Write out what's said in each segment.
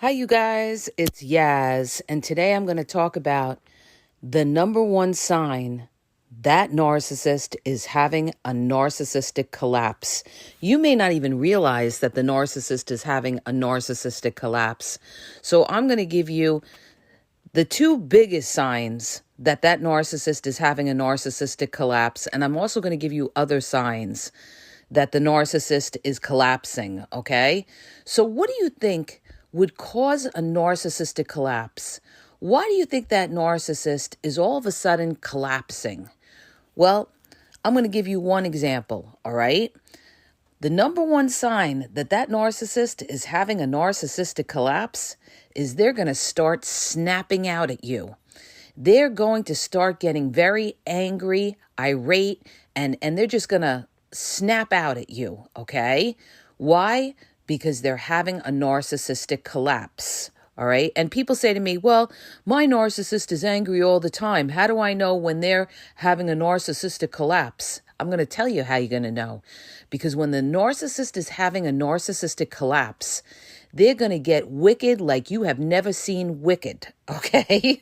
Hi, you guys. It's Yaz, and today I'm going to talk about the number one sign that narcissist is having a narcissistic collapse. You may not even realize that the narcissist is having a narcissistic collapse. So I'm going to give you the two biggest signs that narcissist is having a narcissistic collapse, and I'm also going to give you other signs that the narcissist is collapsing, okay? So what do you think would cause a narcissistic collapse? Why do you think that narcissist is all of a sudden collapsing? Well, I'm going to give you one example, all right? The number one sign that narcissist is having a narcissistic collapse is they're going to start snapping out at you. They're going to start getting very angry, irate, and they're just going to snap out at you, okay? Why? Because they're having a narcissistic collapse, all right? And people say to me, well, my narcissist is angry all the time. How do I know when they're having a narcissistic collapse? I'm going to tell you how you're going to know. Because when the narcissist is having a narcissistic collapse, they're going to get wicked like you have never seen wicked, okay?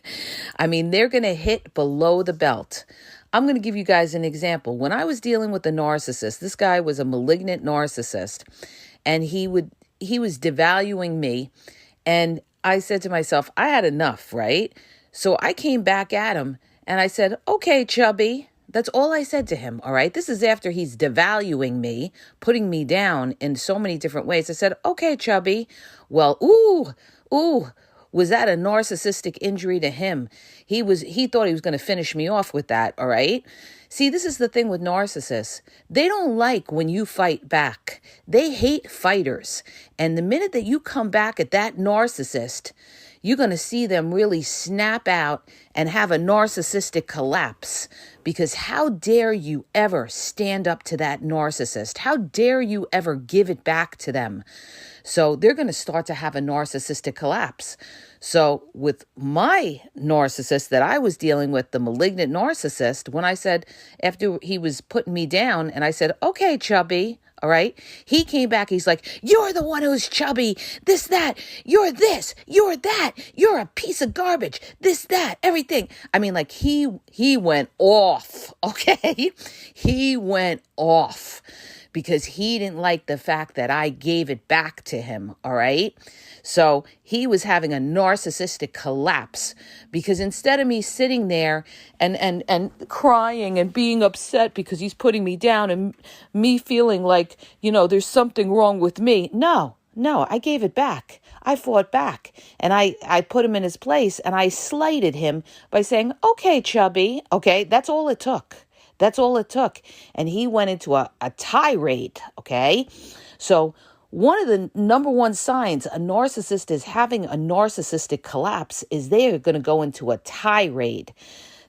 I mean, they're going to hit below the belt. I'm going to give you guys an example. When I was dealing with the narcissist, this guy was a malignant narcissist, and he was devaluing me. And I said to myself, I had enough, right? So I came back at him and I said, okay, chubby. That's all I said to him, all right? This is after he's devaluing me, putting me down in so many different ways. I said, okay, chubby. Well, ooh, was that a narcissistic injury to him? He thought he was going to finish me off with that, all right? See, this is the thing with narcissists. They don't like when you fight back. They hate fighters. And the minute that you come back at that narcissist, you're going to see them really snap out and have a narcissistic collapse. Because how dare you ever stand up to that narcissist? How dare you ever give it back to them? So they're going to start to have a narcissistic collapse. So with my narcissist that I was dealing with, the malignant narcissist, when I said, after he was putting me down and I said, okay, chubby, all right, he came back. He's like, you're the one who's chubby, this, you're that, you're a piece of garbage, this, that, everything. I mean, like he went off, okay? He went off because he didn't like the fact that I gave it back to him, all right? So he was having a narcissistic collapse because instead of me sitting there and crying and being upset because he's putting me down and me feeling like, there's something wrong with me. No, I gave it back. I fought back and I put him in his place and I slighted him by saying, okay, chubby, okay, that's all it took. That's all it took. And he went into a tirade, okay? So one of the number one signs a narcissist is having a narcissistic collapse is they are going to go into a tirade.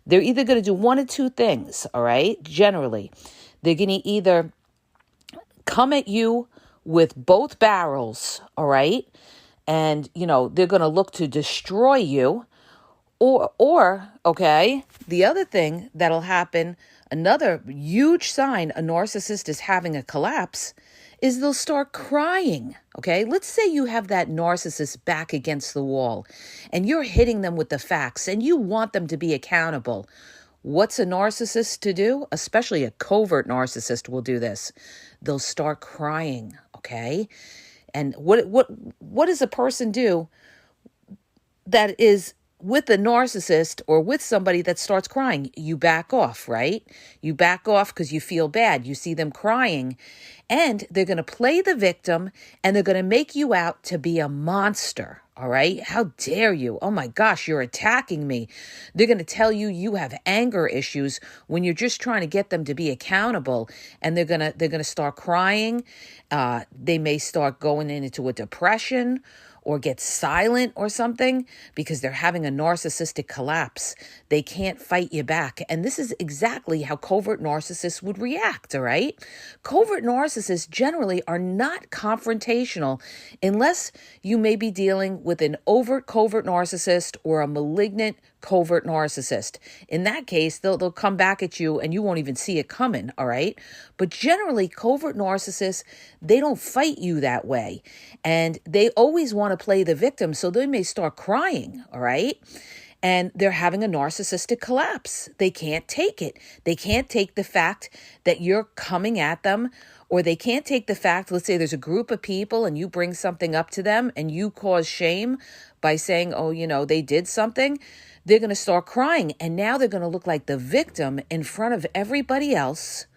They're either going to do one of two things, all right? Generally, they're going to either come at you with both barrels, all right? And, they're going to look to destroy you. Or, okay, the other thing that'll happen, another huge sign a narcissist is having a collapse, is they'll start crying, okay? Let's say you have that narcissist back against the wall and you're hitting them with the facts and you want them to be accountable. What's a narcissist to do? Especially a covert narcissist will do this. They'll start crying, okay? And what does a person do that is with a narcissist or with somebody that starts crying? You back off, right? You back off because you feel bad. You see them crying and they're going to play the victim and they're going to make you out to be a monster. All right. How dare you? Oh my gosh, you're attacking me. They're going to tell you you have anger issues when you're just trying to get them to be accountable. And they're going to start crying. They may start going into a depression or get silent or something because they're having a narcissistic collapse. They can't fight you back. And this is exactly how covert narcissists would react, all right? Covert narcissists generally are not confrontational unless you may be dealing with an overt covert narcissist or a malignant covert narcissist. In that case, they'll come back at you and you won't even see it coming, all right? But generally, covert narcissists, they don't fight you that way. And they always want to play the victim, so they may start crying, all right? And they're having a narcissistic collapse. They can't take it. They can't take the fact that you're coming at them, or they can't take the fact, let's say there's a group of people and you bring something up to them and you cause shame by saying, oh, they did something. They're going to start crying. And now they're going to look like the victim in front of everybody else.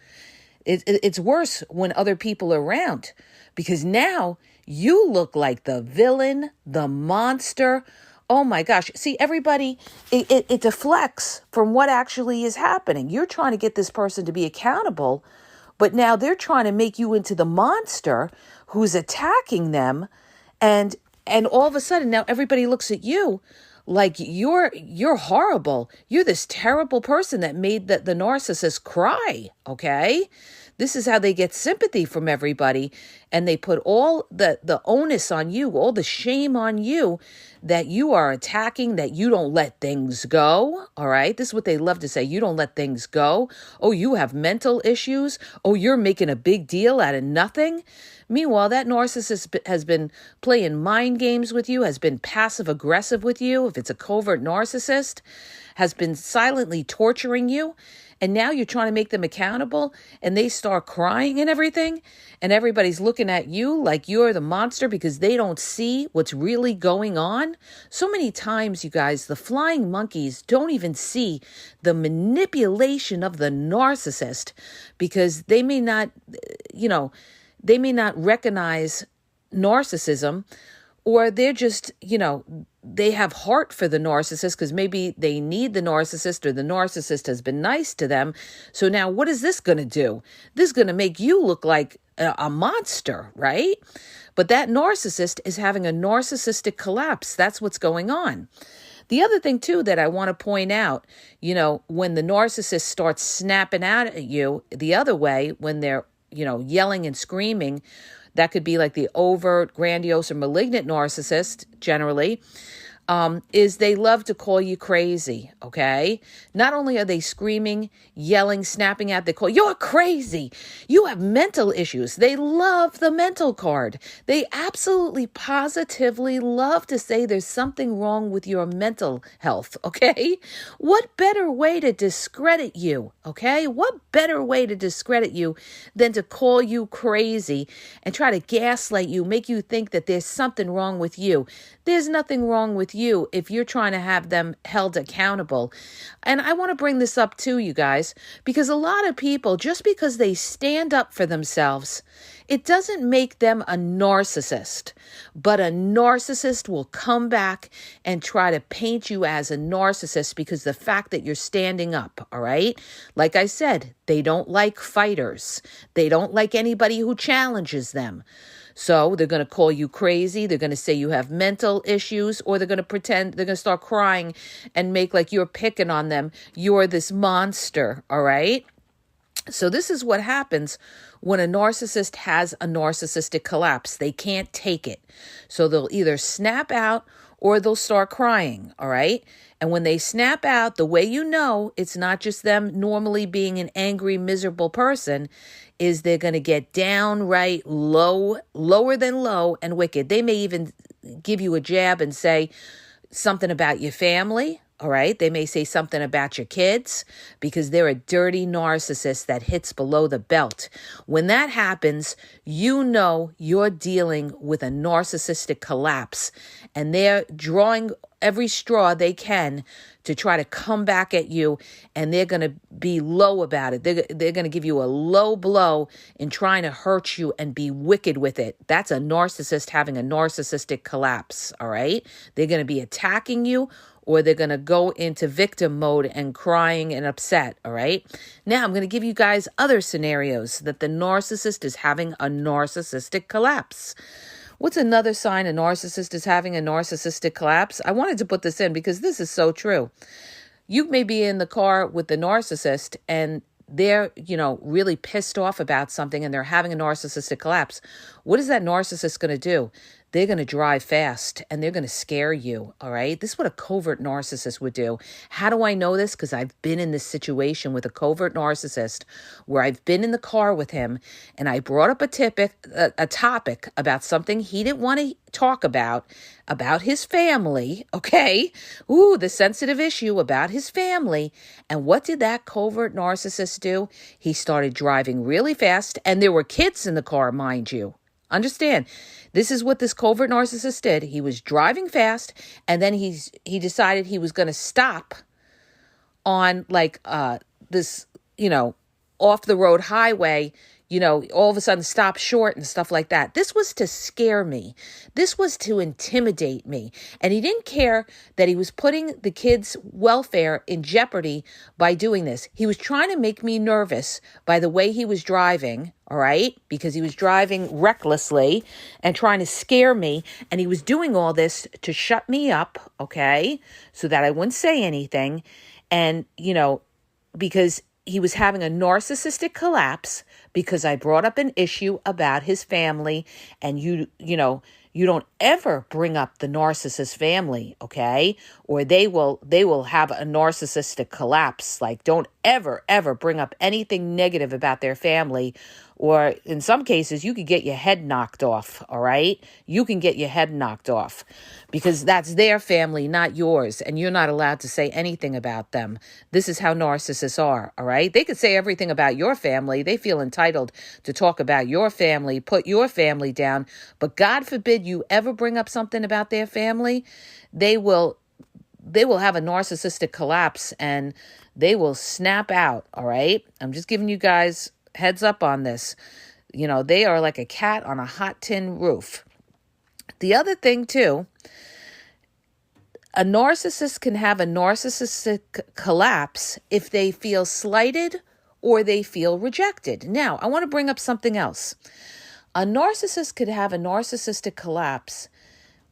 It's worse when other people are around, because now you look like the villain, the monster. Oh my gosh. See, everybody, it deflects from what actually is happening. You're trying to get this person to be accountable, but now they're trying to make you into the monster who's attacking them. And all of a sudden now everybody looks at you like you're horrible. You're this terrible person that made the narcissist cry, okay? This is how they get sympathy from everybody, and they put all the onus on you, all the shame on you, that you are attacking, that you don't let things go, all right? This is what they love to say. You don't let things go. Oh, you have mental issues. Oh, you're making a big deal out of nothing. Meanwhile, that narcissist has been playing mind games with you, has been passive aggressive with you. If it's a covert narcissist, has been silently torturing you. And now you're trying to make them accountable, and they start crying and everything. And everybody's looking at you like you're the monster because they don't see what's really going on. So many times, you guys, the flying monkeys don't even see the manipulation of the narcissist, because they may not, they may not recognize narcissism, or they're just, they have heart for the narcissist because maybe they need the narcissist, or the narcissist has been nice to them. So now what is this going to do? This is going to make you look like a monster, right? But that narcissist is having a narcissistic collapse. That's what's going on. The other thing, too, that I want to point out, when the narcissist starts snapping out at you the other way, when they're, yelling and screaming, that could be like the overt, grandiose, or malignant narcissist, generally, is they love to call you crazy, okay? Not only are they screaming, yelling, snapping at, they call, you're crazy. You have mental issues. They love the mental card. They absolutely, positively love to say there's something wrong with your mental health, okay? What better way to discredit you, okay? What better way to discredit you than to call you crazy and try to gaslight you, make you think that there's something wrong with you. There's nothing wrong with you if you're trying to have them held accountable. And I want to bring this up too, you guys, because a lot of people, just because they stand up for themselves, it doesn't make them a narcissist. But a narcissist will come back and try to paint you as a narcissist because the fact that you're standing up, all right? Like I said, they don't like fighters. They don't like anybody who challenges them. So they're going to call you crazy. They're going to say you have mental issues, or they're going to pretend, they're going to start crying and make like you're picking on them. You're this monster, all right? So this is what happens when a narcissist has a narcissistic collapse. They can't take it. So they'll either snap out or they'll start crying, all right? And when they snap out, the way you know it's not just them normally being an angry, miserable person, is they're going to get downright low, lower than low and wicked. They may even give you a jab and say something about your family, all right? They may say something about your kids because they're a dirty narcissist that hits below the belt. When that happens, you know you're dealing with a narcissistic collapse, and they're drawing every straw they can to try to come back at you, and they're going to be low about it. They're going to give you a low blow in trying to hurt you and be wicked with it. That's a narcissist having a narcissistic collapse, all right? They're going to be attacking you, or they're going to go into victim mode and crying and upset, all right? Now, I'm going to give you guys other scenarios that the narcissist is having a narcissistic collapse. What's another sign a narcissist is having a narcissistic collapse? I wanted to put this in because this is so true. You may be in the car with the narcissist and they're, really pissed off about something and they're having a narcissistic collapse. What is that narcissist going to do? they're going to drive fast and they're going to scare you. All right. This is what a covert narcissist would do. How do I know this? Because I've been in this situation with a covert narcissist where I've been in the car with him and I brought up a topic about something he didn't want to talk about his family. Okay. Ooh, the sensitive issue about his family. And what did that covert narcissist do? He started driving really fast, and there were kids in the car, mind you. Understand, this is what this covert narcissist did. He was driving fast, and then he decided he was going to stop on like this, off the road highway, all of a sudden stop short and stuff like that. This was to scare me. This was to intimidate me. And he didn't care that he was putting the kids' welfare in jeopardy by doing this. He was trying to make me nervous by the way he was driving, all right? Because he was driving recklessly and trying to scare me. And he was doing all this to shut me up, okay? So that I wouldn't say anything. And, because he was having a narcissistic collapse because I brought up an issue about his family, and you don't ever bring up the narcissist family, okay? Or they will have a narcissistic collapse. Like, don't ever bring up anything negative about their family. Or in some cases, you could get your head knocked off, all right? You can get your head knocked off because that's their family, not yours, and you're not allowed to say anything about them. This is how narcissists are, all right? They could say everything about your family. They feel entitled to talk about your family, put your family down, but God forbid you ever bring up something about their family, they will have a narcissistic collapse and they will snap out, all right? I'm just giving you guys heads up on this. They are like a cat on a hot tin roof. The other thing too, a narcissist can have a narcissistic collapse if they feel slighted or they feel rejected. Now, I want to bring up something else. A narcissist could have a narcissistic collapse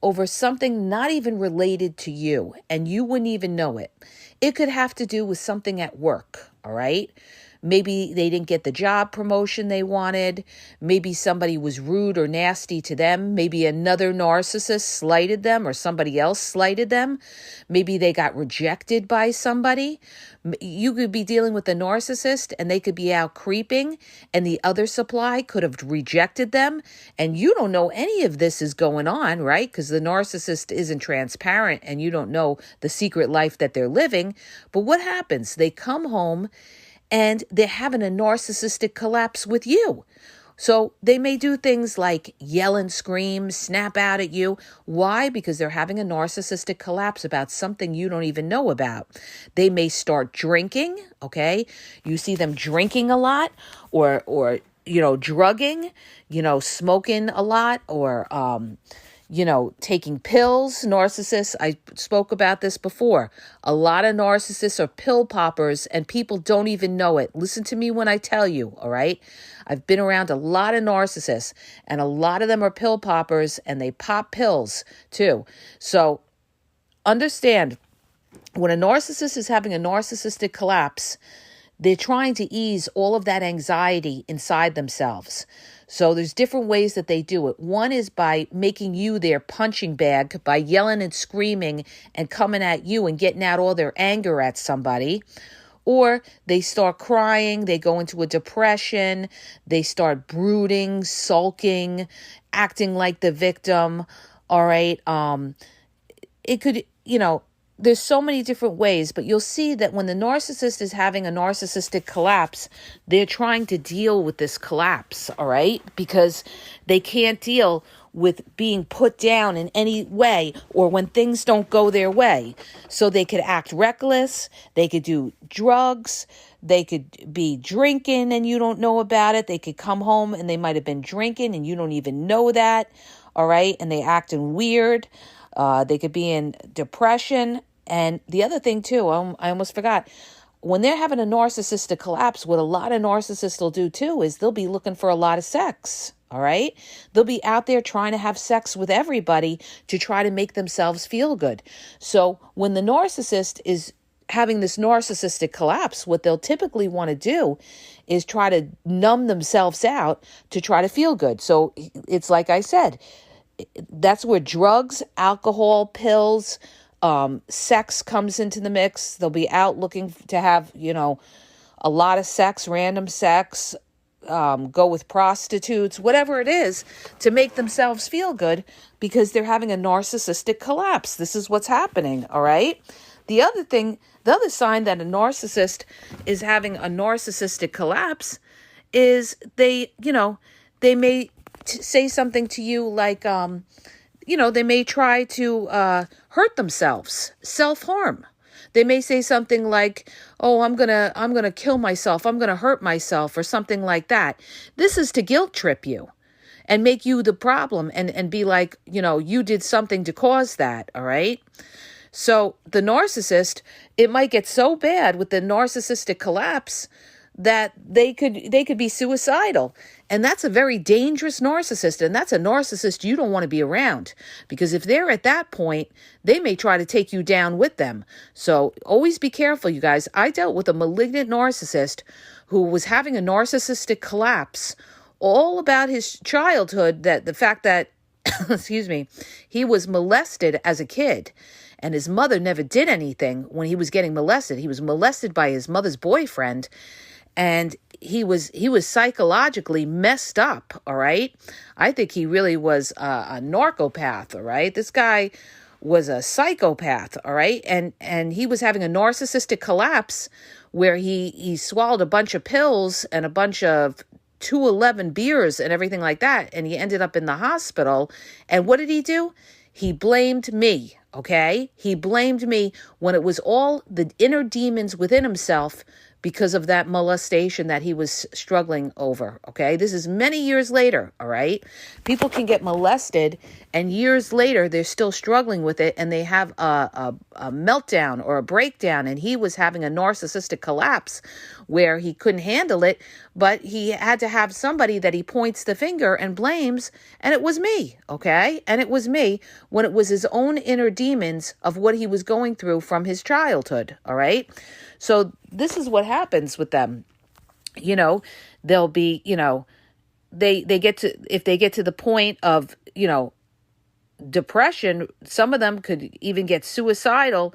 over something not even related to you, and you wouldn't even know it. It could have to do with something at work, all right? Maybe they didn't get the job promotion they wanted. Maybe somebody was rude or nasty to them. Maybe another narcissist slighted them or somebody else slighted them. Maybe they got rejected by somebody. You could be dealing with a narcissist and they could be out creeping and the other supply could have rejected them. And you don't know any of this is going on, right? Because the narcissist isn't transparent and you don't know the secret life that they're living. But what happens? They come home and they're having a narcissistic collapse with you. So they may do things like yell and scream, snap out at you. Why? Because they're having a narcissistic collapse about something you don't even know about. They may start drinking, okay? You see them drinking a lot or drugging, smoking a lot or taking pills. Narcissists, I spoke about this before. A lot of narcissists are pill poppers and people don't even know it. Listen to me when I tell you, all right? I've been around a lot of narcissists and a lot of them are pill poppers and they pop pills too. So understand, when a narcissist is having a narcissistic collapse, they're trying to ease all of that anxiety inside themselves. So there's different ways that they do it. One is by making you their punching bag, by yelling and screaming and coming at you and getting out all their anger at somebody. Or they start crying, they go into a depression, they start brooding, sulking, acting like the victim. All right. It could, there's so many different ways, but you'll see that when the narcissist is having a narcissistic collapse, they're trying to deal with this collapse, all right? Because they can't deal with being put down in any way or when things don't go their way. So they could act reckless, they could do drugs, they could be drinking and you don't know about it. They could come home and they might have been drinking and you don't even know that, all right? And they acting weird. They could be in depression. And the other thing too, I almost forgot, when they're having a narcissistic collapse, what a lot of narcissists will do too is they'll be looking for a lot of sex. All right. They'll be out there trying to have sex with everybody to try to make themselves feel good. So when the narcissist is having this narcissistic collapse, what they'll typically want to do is try to numb themselves out to try to feel good. So it's like I said, That's where drugs, alcohol, pills, sex comes into the mix. They'll be out looking to have, a lot of sex, random sex, go with prostitutes, whatever it is, to make themselves feel good because they're having a narcissistic collapse. This is what's happening, all right? The other sign that a narcissist is having a narcissistic collapse is they may say something to you like, they may try to hurt themselves, self-harm. They may say something like, "Oh, I'm gonna kill myself. I'm gonna hurt myself," or something like that. This is to guilt trip you and make you the problem and be like, you did something to cause that. All right. So the narcissist, it might get so bad with the narcissistic collapse that they could be suicidal. And that's a very dangerous narcissist. And that's a narcissist you don't want to be around, because if they're at that point, they may try to take you down with them. So always be careful, you guys. I dealt with a malignant narcissist who was having a narcissistic collapse all about his childhood, that the fact that, excuse me, he was molested as a kid. And his mother never did anything when he was getting molested. He was molested by his mother's boyfriend. And he was psychologically messed up, all right? I think he really was a narcopath, all right? This guy was a psychopath, all right? And he was having a narcissistic collapse where he swallowed a bunch of pills and a bunch of 211 beers and everything like that, and he ended up in the hospital. And what did he do? He blamed me, okay? He blamed me when it was all the inner demons within himself because of that molestation that he was struggling over, okay? This is many years later, all right? People can get molested, and years later, they're still struggling with it, and they have a meltdown or a breakdown, and he was having a narcissistic collapse where he couldn't handle it, but he had to have somebody that he points the finger and blames, and it was me, okay? And it was me when it was his own inner demons of what he was going through from his childhood, all right? So this is what happens with them. They'll be, they get to, if they get to the point of, depression, some of them could even get suicidal,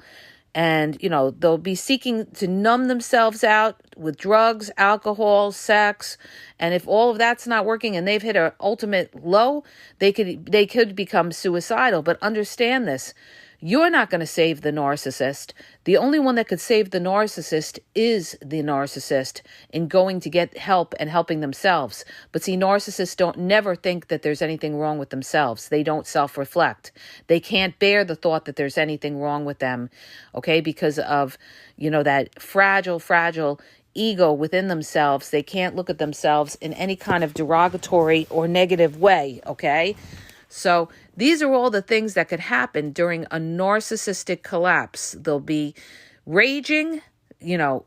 and, they'll be seeking to numb themselves out with drugs, alcohol, sex. And if all of that's not working and they've hit an ultimate low, they could become suicidal. But understand this. You're not going to save the narcissist. The only one that could save the narcissist is the narcissist in going to get help and helping themselves. But see, narcissists don't never think that there's anything wrong with themselves. They don't self-reflect. They can't bear the thought that there's anything wrong with them, okay, because of, that fragile ego within themselves. They can't look at themselves in any kind of derogatory or negative way, okay? So these are all the things that could happen during a narcissistic collapse. They'll be raging out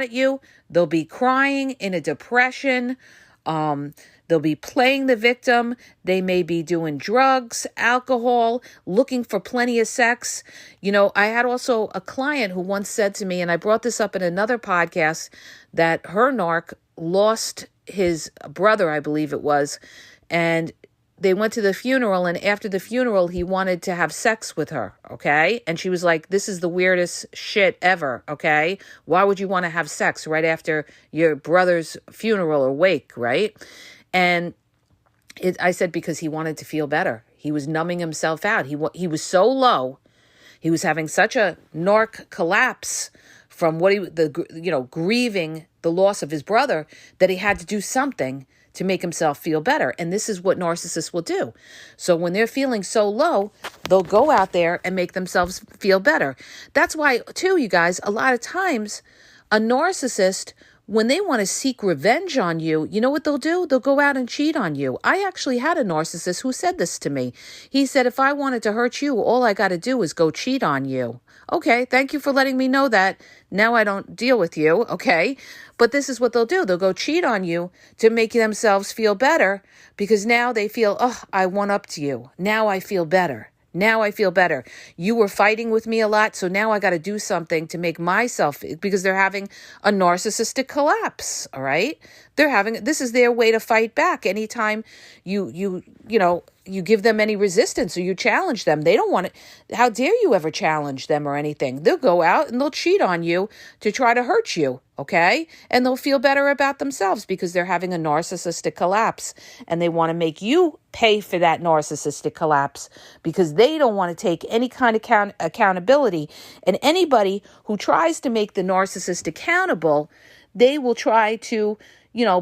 at you. They'll be crying in a depression. They'll be playing the victim. They may be doing drugs, alcohol, looking for plenty of sex. I had also a client who once said to me, and I brought this up in another podcast, that her narc lost his brother, I believe it was, and they went to the funeral, and after the funeral, he wanted to have sex with her, okay? And she was like, this is the weirdest shit ever, okay? Why would you want to have sex right after your brother's funeral or wake, right? And I said, because he wanted to feel better. He was numbing himself out. He was so low. He was having such a narc collapse from grieving the loss of his brother, that he had to do something to make himself feel better. And this is what narcissists will do. So when they're feeling so low, they'll go out there and make themselves feel better. That's why, too, you guys, a lot of times a narcissist, when they want to seek revenge on you, you know what they'll do? They'll go out and cheat on you. I actually had a narcissist who said this to me. He said, if I wanted to hurt you, all I got to do is go cheat on you. Okay, thank you for letting me know that. Now I don't deal with you, okay? But this is what they'll do. They'll go cheat on you to make themselves feel better, because now they feel, oh, I won up to you. Now I feel better. Now I feel better. You were fighting with me a lot, so now I got to do something to make myself, because they're having a narcissistic collapse, all right? This is their way to fight back. Anytime you give them any resistance or you challenge them, they don't want it. How dare you ever challenge them or anything? They'll go out and they'll cheat on you to try to hurt you, okay? And they'll feel better about themselves because they're having a narcissistic collapse, and they want to make you pay for that narcissistic collapse because they don't want to take any kind of accountability. And anybody who tries to make the narcissist accountable, they will try to,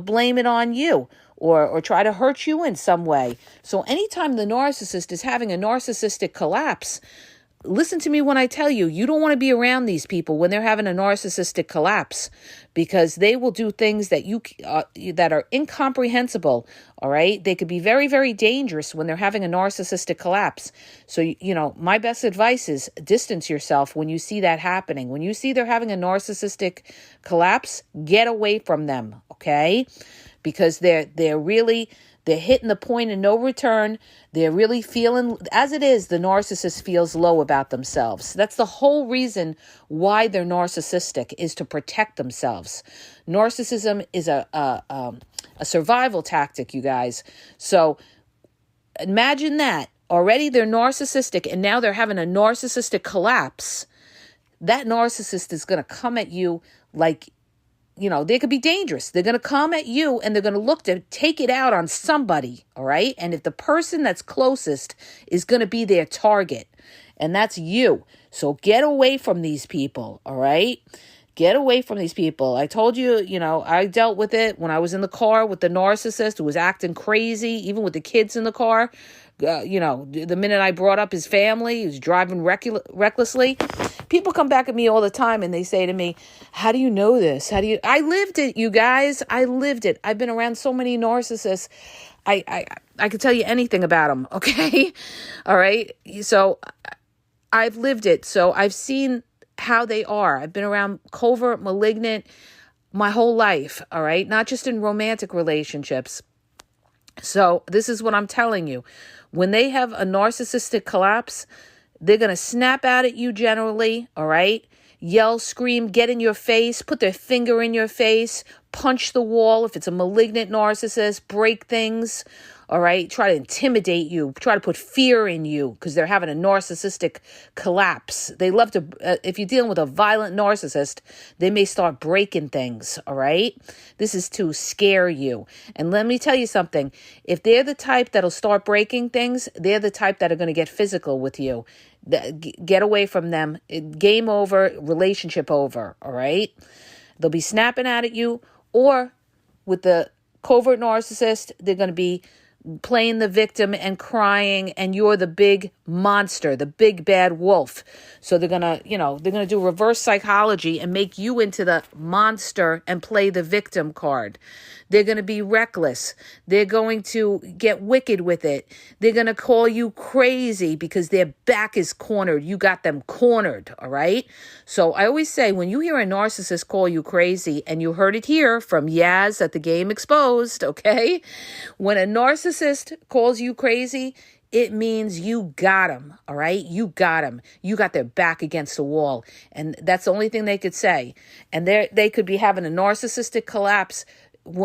blame it on you or try to hurt you in some way. So anytime the narcissist is having a narcissistic collapse, listen to me when I tell you, you don't want to be around these people when they're having a narcissistic collapse, because they will do things that that are incomprehensible. All right. They could be very, very dangerous when they're having a narcissistic collapse. So, my best advice is distance yourself when you see that happening. When you see they're having a narcissistic collapse, get away from them. Okay. Because they're hitting the point of no return. They're really feeling, as it is, the narcissist feels low about themselves. That's the whole reason why they're narcissistic, is to protect themselves. Narcissism is a survival tactic, you guys. So imagine that. Already they're narcissistic, and now they're having a narcissistic collapse. That narcissist is going to come at you like, they could be dangerous. They're going to come at you and they're going to look to take it out on somebody, all right? And if the person that's closest is going to be their target, and that's you. So get away from these people, all right? Get away from these people. I told you, I dealt with it when I was in the car with the narcissist who was acting crazy, even with the kids in the car. The minute I brought up his family, he was driving recklessly. People come back at me all the time and they say to me, how do you know this? I lived it, you guys. I lived it. I've been around so many narcissists. I could tell you anything about them. Okay. All right. So I've lived it. So I've seen how they are. I've been around covert, malignant my whole life. All right. Not just in romantic relationships. So this is what I'm telling you. When they have a narcissistic collapse, they're going to snap out at you generally, all right? Yell, scream, get in your face, put their finger in your face, punch the wall if it's a malignant narcissist, break things, all right? Try to intimidate you, try to put fear in you because they're having a narcissistic collapse. They love to, if you're dealing with a violent narcissist, they may start breaking things, all right? This is to scare you. And let me tell you something. If they're the type that'll start breaking things, they're the type that are going to get physical with you. Get away from them. Game over, relationship over, all right? They'll be snapping out at you, or with the covert narcissist, they're going to be playing the victim and crying, and you're the big monster, the big bad wolf. So they're going to do reverse psychology and make you into the monster and play the victim card. They're going to be reckless. They're going to get wicked with it. They're going to call you crazy because their back is cornered. You got them cornered, all right? So I always say, when you hear a narcissist call you crazy, and you heard it here from Yaz at the Game Exposed, okay? When a narcissist calls you crazy, it means you got them, all right? You got them. You got their back against the wall. And that's the only thing they could say. And they could be having a narcissistic collapse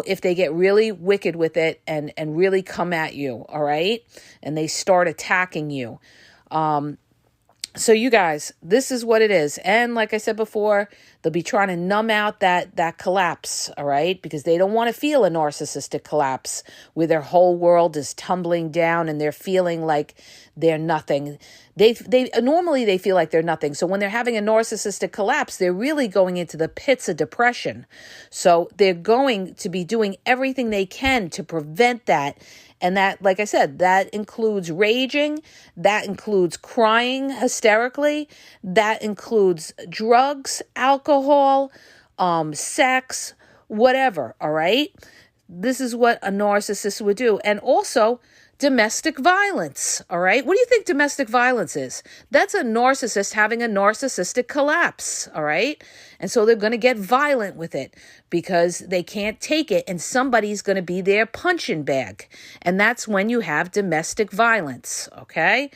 if they get really wicked with it and really come at you, all right? And they start attacking you. So you guys, this is what it is. And like I said before, they'll be trying to numb out that collapse, all right? Because they don't want to feel a narcissistic collapse where their whole world is tumbling down and they're feeling like they're nothing. They normally they feel like they're nothing. So when they're having a narcissistic collapse, they're really going into the pits of depression. So they're going to be doing everything they can to prevent that. And that, like I said, that includes raging, that includes crying hysterically, that includes drugs, alcohol, sex, whatever, all right? This is what a narcissist would do. And also domestic violence, all right? What do you think domestic violence is? That's a narcissist having a narcissistic collapse, all right? And so they're going to get violent with it because they can't take it, and somebody's going to be their punching bag. And that's when you have domestic violence, okay?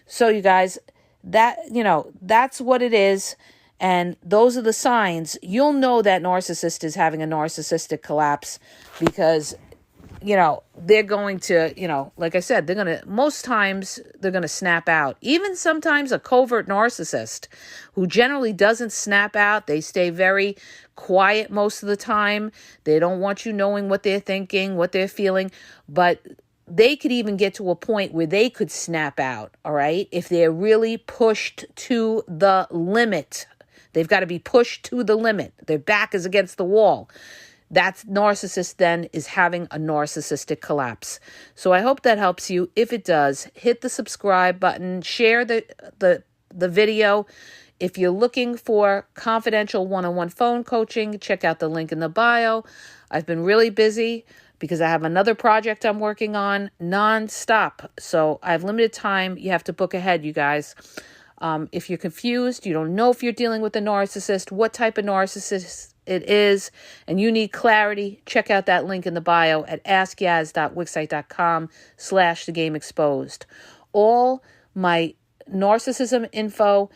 So you guys, that's what it is. And those are the signs. You'll know that narcissist is having a narcissistic collapse because, they're going to, like I said, most times they're going to snap out. Even sometimes a covert narcissist who generally doesn't snap out. They stay very quiet most of the time. They don't want you knowing what they're thinking, what they're feeling, but they could even get to a point where they could snap out, all right? If they're really pushed to the limit. They've got to be pushed to the limit. Their back is against the wall. That narcissist then is having a narcissistic collapse. So I hope that helps you. If it does, hit the subscribe button, share the video. If you're looking for confidential one-on-one phone coaching, check out the link in the bio. I've been really busy because I have another project I'm working on nonstop. So I have limited time. You have to book ahead, you guys. If you're confused, you don't know if you're dealing with a narcissist, what type of narcissist it is, and you need clarity, check out that link in the bio at askyaz.wixsite.com/thegameexposed. All my narcissism info,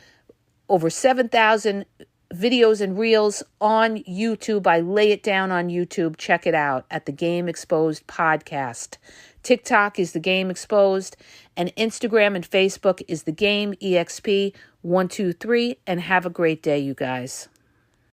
over 7,000 videos and reels on YouTube. I lay it down on YouTube. Check it out at the Game Exposed podcast. TikTok is the Game Exposed, and Instagram and Facebook is the Game EXP 123. And have a great day, you guys.